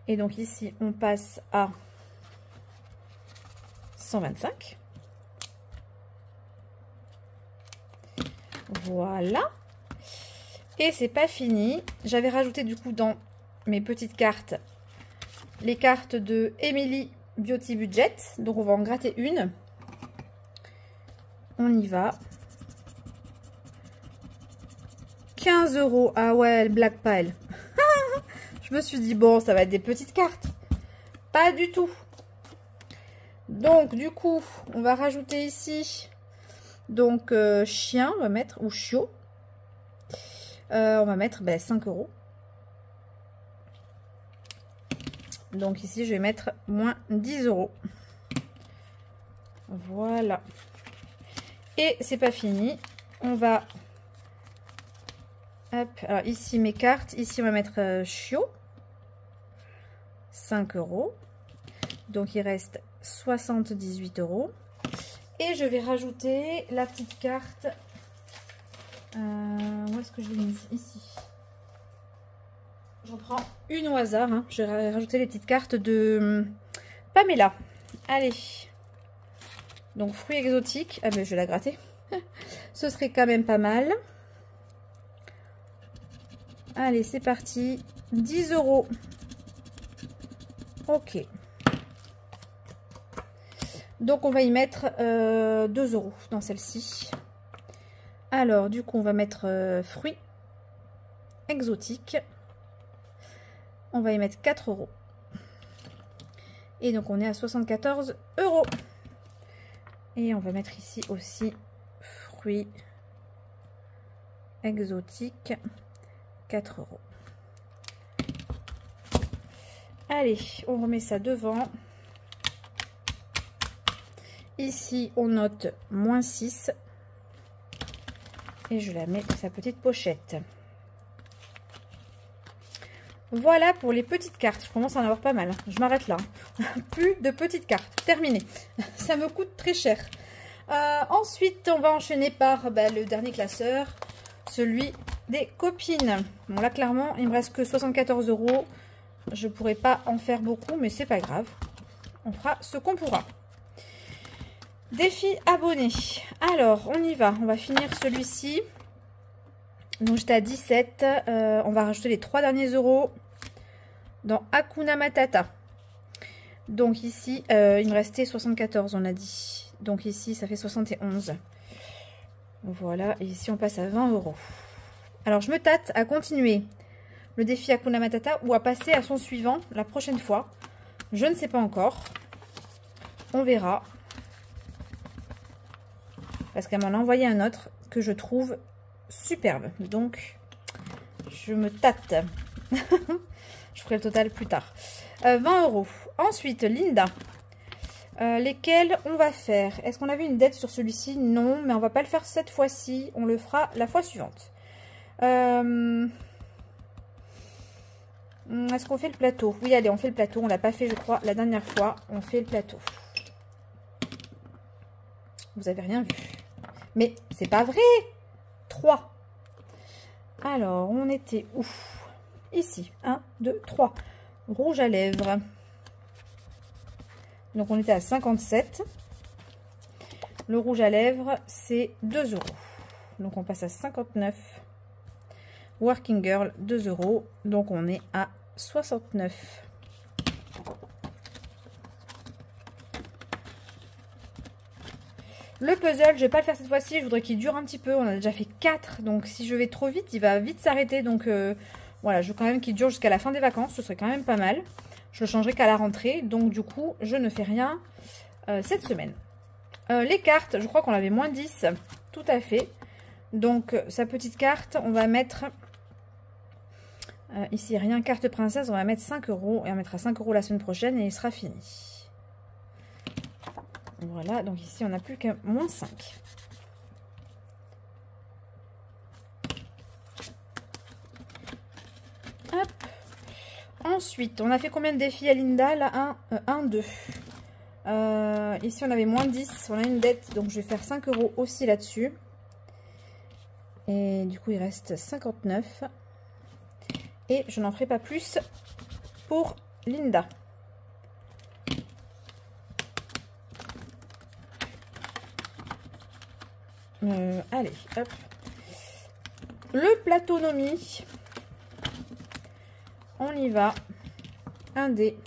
Et donc ici, on passe à 125. Voilà. Et c'est pas fini. J'avais rajouté du coup dans mes petites cartes les cartes de Emily Beauty Budget. Donc on va en gratter une. On y va. 15 €. Ah ouais, elle blague pas elle. Je me suis dit, bon, ça va être des petites cartes. Pas du tout. Donc, du coup, on va rajouter ici, donc, chien, on va mettre, ou chiot. On va mettre 5 €. Donc, ici, je vais mettre moins 10 €. Voilà. Et c'est pas fini. On va... Hop, alors ici, mes cartes. Ici, on va mettre chiot. 5 €. Donc, il reste 78 €. Et je vais rajouter la petite carte. Où est-ce que je l'ai mise? Ici. J'en prends une au hasard. Hein. Je vais rajouter les petites cartes de Pamela. Allez. Donc, fruits exotiques. Ah ben, je vais la gratter. Ce serait quand même pas mal. Allez, c'est parti. 10 €. Ok. Donc, on va y mettre 2 € dans celle-ci. Alors, du coup, on va mettre fruits exotiques. On va y mettre 4 €. Et donc, on est à 74 €. Et on va mettre ici aussi fruits exotiques. 4 €. Allez, on remet ça devant. Ici, on note moins 6. Et je la mets dans sa petite pochette. Voilà pour les petites cartes. Je commence à en avoir pas mal. Je m'arrête là. Plus de petites cartes. Terminé. Ça me coûte très cher. Ensuite, on va enchaîner par le dernier classeur. Celui des copines. Bon, là, clairement, il me reste que 74 €. Je ne pourrai pas en faire beaucoup, mais c'est pas grave. On fera ce qu'on pourra. Défi abonné. Alors, on y va. On va finir celui-ci. Donc, j'étais à 17. On va rajouter les 3 derniers euros dans Hakuna Matata. Donc, ici, il me restait 74, on a dit. Donc, ici, ça fait 71. Voilà. Et ici, on passe à 20 €. Alors, je me tâte à continuer le défi Hakuna Matata ou à passer à son suivant la prochaine fois. Je ne sais pas encore. On verra. Parce qu'elle m'en a envoyé un autre que je trouve superbe. Donc, je me tâte. Je ferai le total plus tard. 20 €. Ensuite, Linda. Lesquels on va faire? Est-ce qu'on avait une dette sur celui-ci? Non, mais on va pas le faire cette fois-ci. On le fera la fois suivante. Est-ce qu'on fait le plateau? Oui, allez, on fait le plateau. On l'a pas fait, je crois, la dernière fois. On fait le plateau. Vous avez rien vu. Mais c'est pas vrai. 3. Alors, on était où? Ici. 1, 2, 3. Rouge à lèvres. Donc, on était à 57. Le rouge à lèvres, c'est 2 €. Donc, on passe à 59. Working Girl, 2 €. Donc, on est à 69. Le puzzle, je vais pas le faire cette fois-ci. Je voudrais qu'il dure un petit peu. On a déjà fait 4. Donc, si je vais trop vite, il va vite s'arrêter. Donc, voilà, je veux quand même qu'il dure jusqu'à la fin des vacances. Ce serait quand même pas mal. Je le changerai qu'à la rentrée. Donc, du coup, je ne fais rien cette semaine. Les cartes, je crois qu'on avait moins 10. Tout à fait. Donc, sa petite carte, on va mettre... ici, rien, carte princesse. On va mettre 5 €. Et on mettra 5 € la semaine prochaine. Et il sera fini. Voilà, donc ici, on n'a plus qu'un moins 5. Ensuite, on a fait combien de défis à Linda? Là, 1, 2. Ici, on avait moins 10. On a une dette, donc je vais faire 5 € aussi là-dessus. Et du coup, il reste 59. Et je n'en ferai pas plus pour Linda. Allez, hop. Le plateaunomie. On y va. 1 dé.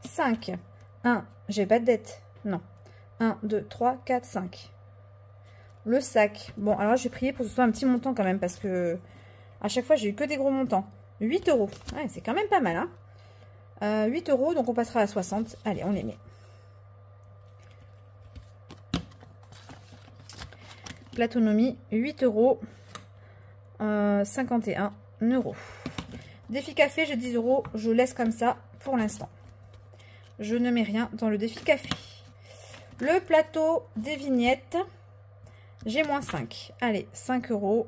5. 1. J'ai pas de dette. Non. 1, 2, 3, 4, 5. Le sac. Bon, alors je vais prier pour que ce soit un petit montant quand même. Parce que à chaque fois, j'ai eu que des gros montants. 8 €. Ouais, c'est quand même pas mal. Hein. 8 €, donc on passera à 60. Allez, on les met. Plateaunomie, 8 €. 51 €. Défi café, j'ai 10 €. Je laisse comme ça pour l'instant. Je ne mets rien dans le défi café. Le plateau des vignettes, j'ai moins 5. Allez, 5 €.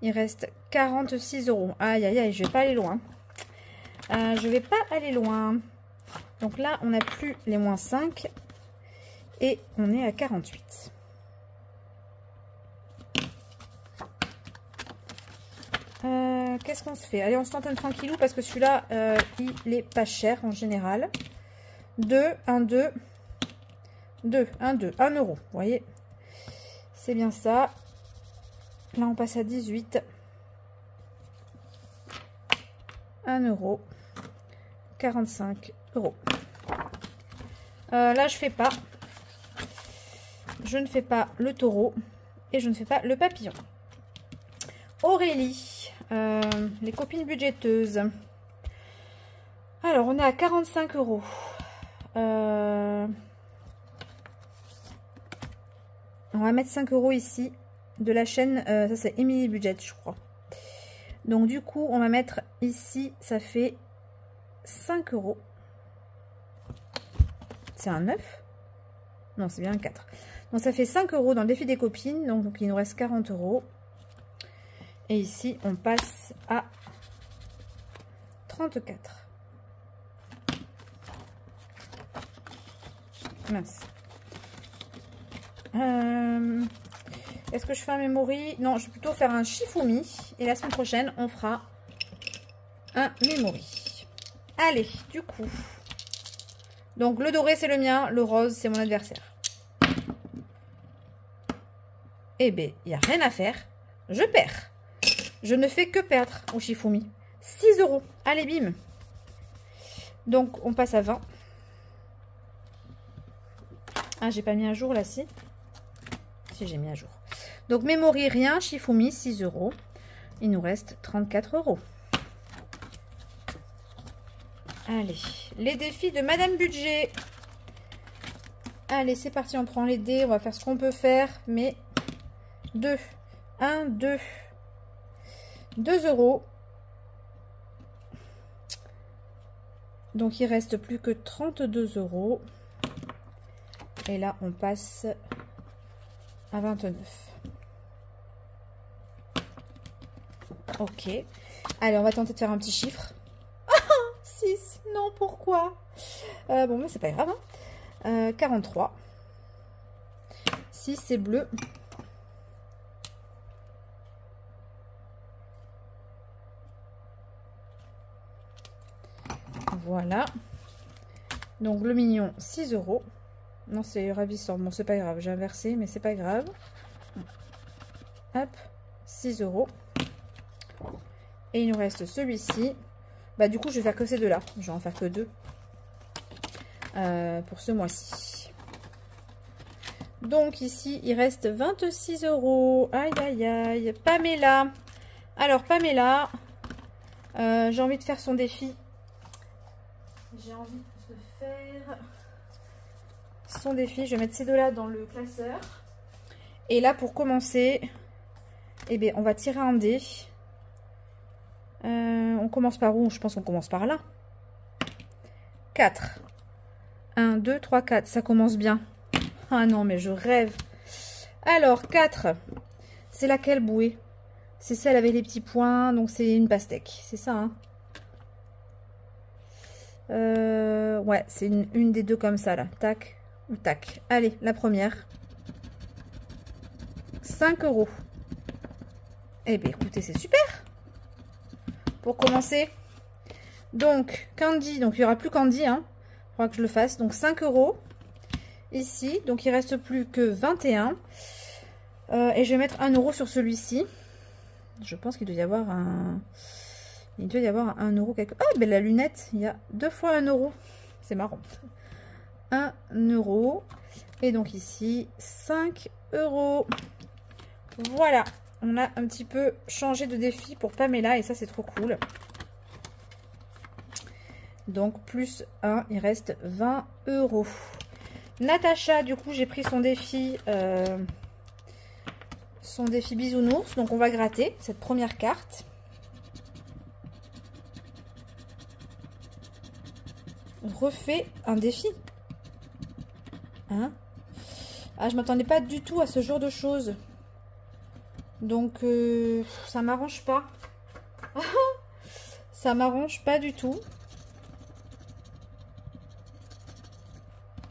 Il reste 46 €. Aïe, aïe, aïe, je vais pas aller loin. Je vais pas aller loin. Donc là, on n'a plus les moins 5. Et on est à 48. Qu'est-ce qu'on se fait? Allez, on se tente un tranquillou parce que celui-là, il est pas cher en général. 2, 1, 2, 2, 1, 2, 1 €. Vous voyez, c'est bien ça. Là, on passe à 18. 1 €. 45 €. Là, je fais pas. Je ne fais pas le taureau. Et je ne fais pas le papillon. Aurélie. Les copines budgéteuses. Alors, on est à 45 €. On va mettre 5 € ici. De la chaîne, ça c'est Emily Budget, je crois. Donc, du coup, on va mettre ici, ça fait 5 €. C'est un 9? Non, c'est bien un 4. Donc, ça fait 5 € dans le défi des copines. Donc il nous reste 40 €. Et ici, on passe à 34. Mince. Est-ce que je fais un memory? Non, je vais plutôt faire un Shifumi. Et la semaine prochaine, on fera un memory. Allez, du coup. Donc, le doré, c'est le mien. Le rose, c'est mon adversaire. Eh bien, il n'y a rien à faire. Je perds. Je ne fais que perdre au Shifumi. 6 €. Allez, bim. Donc, on passe à 20. Ah, j'ai pas mis à jour là, si. Si, j'ai mis à jour. Donc, memory, rien. Shifumi, 6 €. Il nous reste 34 €. Allez, les défis de Madame Budget. Allez, c'est parti, on prend les dés. On va faire ce qu'on peut faire. Mais 2. 1, 2. 2 €. Donc, il reste plus que 32 €. Et là, on passe à 29. Ok. Allez, on va tenter de faire un petit chiffre. 6. Non, pourquoi? Bon, mais c'est pas grave. Hein. 43. 6, c'est bleu. Voilà. Donc, le mignon, 6 €. Non, c'est ravissant. Bon, c'est pas grave. J'ai inversé, mais c'est pas grave. Hop. 6 €. Et il nous reste celui-ci. Bah, du coup, je vais faire que ces deux-là. Je vais en faire que 2. Pour ce mois-ci. Donc, ici, il reste 26 €. Aïe, aïe, aïe. Pamela. Alors, Pamela, j'ai envie de faire son défi. J'ai envie de faire son défi. Je vais mettre ces deux-là dans le classeur. Et là, pour commencer, eh bien, on va tirer un dé. On commence par où? Je pense qu'on commence par là. 4. 1, 2, 3, 4. Ça commence bien. Ah non, mais je rêve. Alors, 4. C'est laquelle bouée? C'est celle avec les petits points. Donc, c'est une pastèque. C'est ça, hein? Ouais, c'est une des deux comme ça, là. Tac ou tac. Allez, la première. 5 €. Eh bien, écoutez, c'est super. Pour commencer. Donc, Candy. Donc, il n'y aura plus Candy, hein. Il faudra que je le fasse. Donc, 5 €. Ici. Donc, il reste plus que 21. Et je vais mettre 1 € sur celui-ci. Je pense qu'il doit y avoir un... Il doit y avoir 1 € quelque... Ah, ben la lunette, il y a 2 fois 1 €. C'est marrant. 1 €. Et donc ici, 5 €. Voilà. On a un petit peu changé de défi pour Pamela. Et ça, c'est trop cool. Donc, plus 1, il reste 20 €. Natacha, du coup, j'ai pris son défi... son défi bisounours. Donc, on va gratter cette première carte. Refait un défi. Hein? Ah, je m'attendais pas du tout à ce genre de choses. Donc, ça m'arrange pas. Ça m'arrange pas du tout.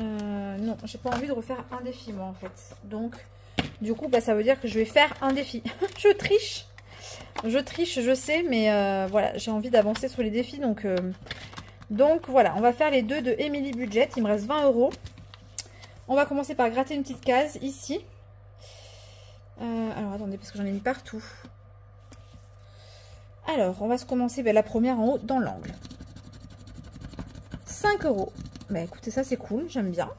Non, j'ai pas envie de refaire un défi, moi, en fait. Donc, du coup, bah, ça veut dire que je vais faire un défi. Je triche. Je triche, je sais, mais voilà, j'ai envie d'avancer sur les défis. Donc voilà, on va faire les deux de Emily Budget. Il me reste 20 €. On va commencer par gratter une petite case ici. Alors, attendez, parce que j'en ai mis partout. Alors, on va se commencer la première en haut, dans l'angle. 5 €. Bah, écoutez, ça, c'est cool. J'aime bien.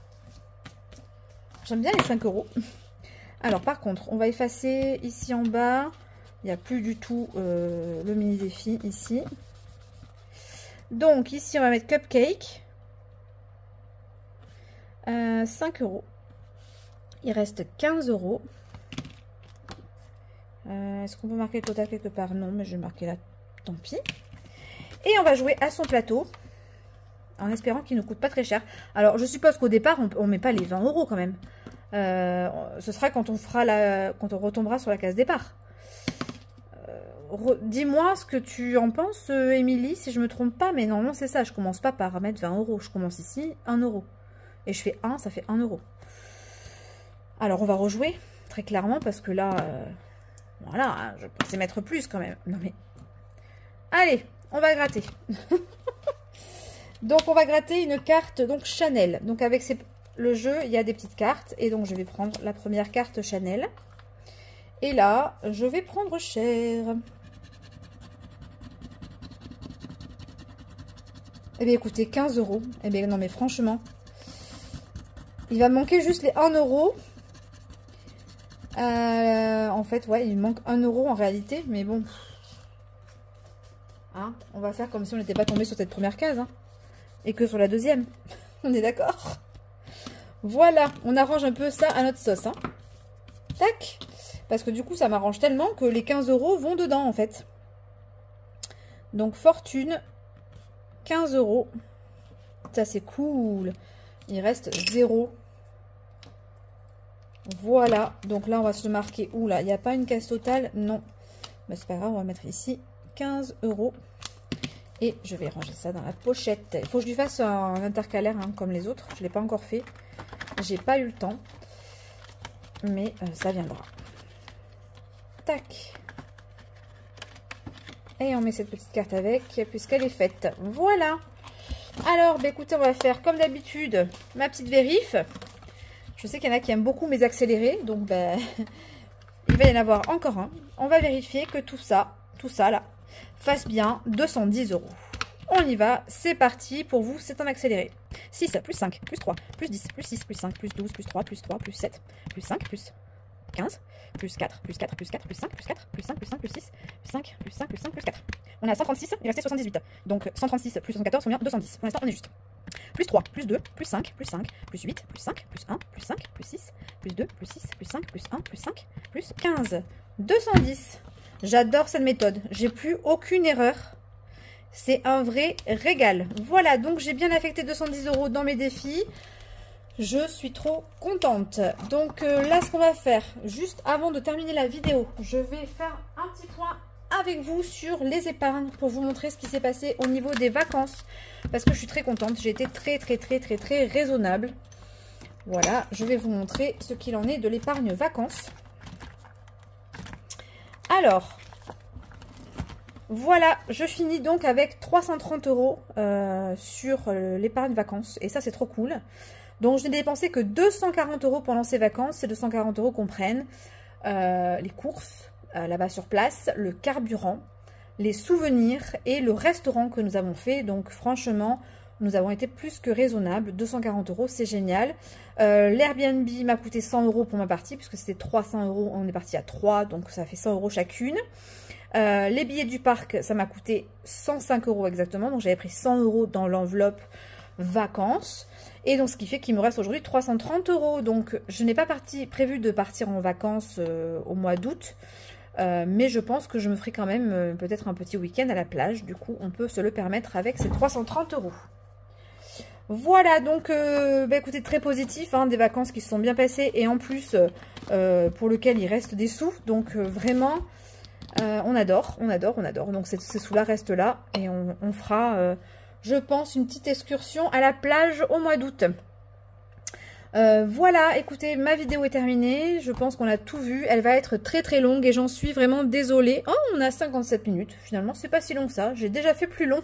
J'aime bien les 5 €. Alors, par contre, on va effacer ici en bas. Il n'y a plus du tout le mini défi ici. Donc, ici, on va mettre Cupcake. 5 €. Il reste 15 €. Est-ce qu'on peut marquer le total quelque part? Non, mais je vais marquer là. Tant pis. Et on va jouer à son plateau. En espérant qu'il ne coûte pas très cher. Alors, je suppose qu'au départ, on ne met pas les 20 € quand même. Ce sera quand on fera quand on retombera sur la case départ. Dis-moi ce que tu en penses, Émilie, si je me trompe pas. Mais normalement, c'est ça. Je commence pas par mettre 20 €. Je commence ici, 1 €. Et je fais 1, ça fait 1 €. Alors, on va rejouer, très clairement, parce que là, voilà, hein, je pensais mettre plus quand même. Non, mais... Allez, on va gratter. Donc, on va gratter une carte, donc Chanel. Donc, avec le jeu, il y a des petites cartes. Et donc, je vais prendre la première carte Chanel. Et là, je vais prendre cher. Eh bien, écoutez, 15 €. Eh bien, non, mais franchement, il va me manquer juste les 1 €. En fait, ouais, il me manque 1 € en réalité. Mais bon. Hein, on va faire comme si on n'était pas tombé sur cette première case. Hein, et que sur la deuxième. On est d'accord? Voilà, on arrange un peu ça à notre sauce. Hein. Tac. Parce que du coup, ça m'arrange tellement que les 15 € vont dedans, en fait. Donc, fortune, 15 €. Ça, c'est cool. Il reste 0. Voilà. Donc là, on va se marquer. Oula, il n'y a pas une case totale? Non. Mais c'est pas grave, on va mettre ici 15 €. Et je vais ranger ça dans la pochette. Il faut que je lui fasse un intercalaire, hein, comme les autres. Je ne l'ai pas encore fait. J'ai pas eu le temps. Mais ça viendra. Tac. Et on met cette petite carte avec, puisqu'elle est faite. Voilà. Alors, bah, écoutez, on va faire comme d'habitude ma petite vérif. Je sais qu'il y en a qui aiment beaucoup mes accélérés. Donc, bah, il va y en avoir encore un. On va vérifier que tout ça là, fasse bien 210 €. On y va, c'est parti. Pour vous, c'est un accéléré. 6, plus 5, plus 3, plus 10, plus 6, plus 5, plus 12, plus 3, plus 3, plus 7, plus 5, plus 15, plus 4, plus 4, plus 4, plus 5, plus 4, plus 5, plus 5, plus 6, plus 5, plus 5, plus 5, plus 4. On est à 136, il restait 78. Donc 136 plus 74, combien? 210. Pour l'instant, on est juste. Plus 3, plus 2, plus 5, plus 5, plus 8, plus 5, plus 1, plus 5, plus 6, plus 2, plus 6, plus 5, plus 1, plus 5, plus 15. 210. J'adore cette méthode. J'ai plus aucune erreur. C'est un vrai régal. Voilà, donc j'ai bien affecté 210 € dans mes défis. Je suis trop contente. Donc là, ce qu'on va faire, juste avant de terminer la vidéo, je vais faire un petit point avec avec vous sur les épargnes pour vous montrer ce qui s'est passé au niveau des vacances. Parce que je suis très contente. J'ai été très raisonnable. Voilà, je vais vous montrer ce qu'il en est de l'épargne vacances. Alors, voilà, je finis donc avec 330 € sur l'épargne vacances. Et ça, c'est trop cool. Donc, je n'ai dépensé que 240 € pendant ces vacances. Ces 240 € comprennent les courses là-bas sur place, le carburant, les souvenirs et le restaurant que nous avons fait. Donc, franchement, nous avons été plus que raisonnables. 240 €, c'est génial. L'Airbnb m'a coûté 100 € pour ma partie, puisque c'était 300 €. On est parti à 3, donc ça fait 100 € chacune. Les billets du parc, ça m'a coûté 105 € exactement. Donc, j'avais pris 100 € dans l'enveloppe vacances. Et donc, ce qui fait qu'il me reste aujourd'hui 330 €. Donc, je n'ai pas prévu de partir en vacances au mois d'août. Mais je pense que je me ferai quand même peut-être un petit week-end à la plage. Du coup, on peut se le permettre avec ces 330 €. Voilà, donc, écoutez, très positif, hein, des vacances qui se sont bien passées. Et en plus, pour lequel il reste des sous. Donc, vraiment, on adore. Donc, ces sous-là restent là. Et on fera, je pense, une petite excursion à la plage au mois d'août. Voilà, écoutez, ma vidéo est terminée. Je pense qu'on a tout vu. Elle va être très longue et j'en suis vraiment désolée. Oh, on a 57 minutes. Finalement, c'est pas si long que ça. J'ai déjà fait plus long.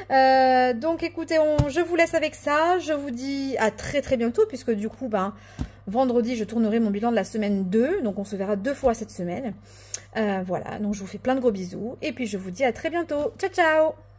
Donc, écoutez, je vous laisse avec ça. Je vous dis à très bientôt puisque du coup, vendredi, je tournerai mon bilan de la semaine 2. Donc, on se verra 2 fois cette semaine. Voilà, donc je vous fais plein de gros bisous. Et puis, je vous dis à très bientôt. Ciao, ciao!